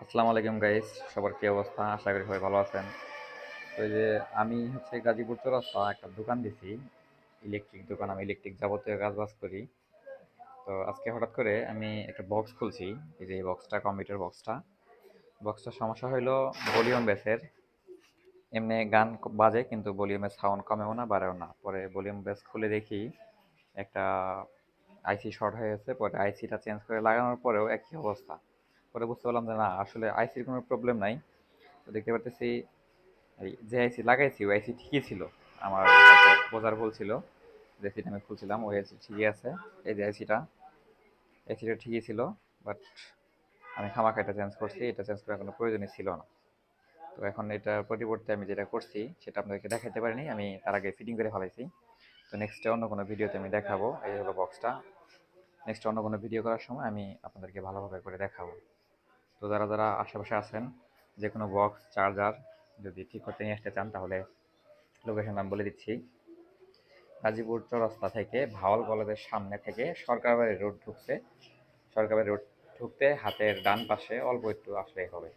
আসসালামু আলাইকুম গাইস, সবার কি অবস্থা? আশা করি সবাই ভালো আছেন। তো এই যে আমি গাজীপুর চৌরাস্তা একটা দোকান দিছি, ইলেকট্রিক দোকান। আমি ইলেকট্রিক যাবতীয় কাজবাজ করি। তো আজকে হঠাৎ করে আমি একটা বক্স খুলছি। এই যে এই বক্সটা, কম্পিউটার বক্সটার সমস্যা হইলো ভলিউম বেসের। এমনি গান বাজে কিন্তু ভলিউমের সাউন্ড কমেও না বাড়েও না। পরে ভলিউম বেস খুলে দেখি একটা আইসি শর্ট হয়ে গেছে। পরে আইসিটা চেঞ্জ করে লাগানোর পরেও একই অবস্থা। পরে বুঝতে পারলাম যে না, আসলে আইসির কোনো প্রবলেম নাই। তো দেখতে পারতেছি এই যে আইসি লাগাইছি ওই আইসি ঠিকই ছিল। আমার হয়তো বোঝার ভুল ছিল। যে আইসিটা আমি খুলছিলাম ওই আইসি ঠিকই আছে। এই যে আইসিটা ঠিকই ছিল। বাট আমি খামাখা এটা চেঞ্জ করছি। এটা চেঞ্জ করার কোনো প্রয়োজনই ছিল না। তো এখন এটার পরিবর্তে আমি যেটা করছি সেটা আপনাদেরকে দেখাতে পারিনি। আমি তার আগে ফিটিং করে ফেলাইছি। তো নেক্সটে অন্য কোনো ভিডিওতে আমি দেখাবো। এই হলো বক্সটা। নেক্সট অন্য কোনো ভিডিও করার সময় আমি আপনাদেরকে ভালোভাবে করে দেখাবো। তো যারা আশেপাশে আছেন, যে কোনো বক্স চার্জার যদি ঠিক করতে নিয়ে আসতে চান, তাহলে লোকেশন আমি বলে দিচ্ছি। গাজীপুর চৌরাস্তা থেকে ভাওয়াল কলেজের সামনে থেকে সরকারবাড়ি রোড ঢুকতে, সরকারবাড়ি রোড ঢুকতে হাতের ডান পাশে অল্প একটু আসলেই হবে।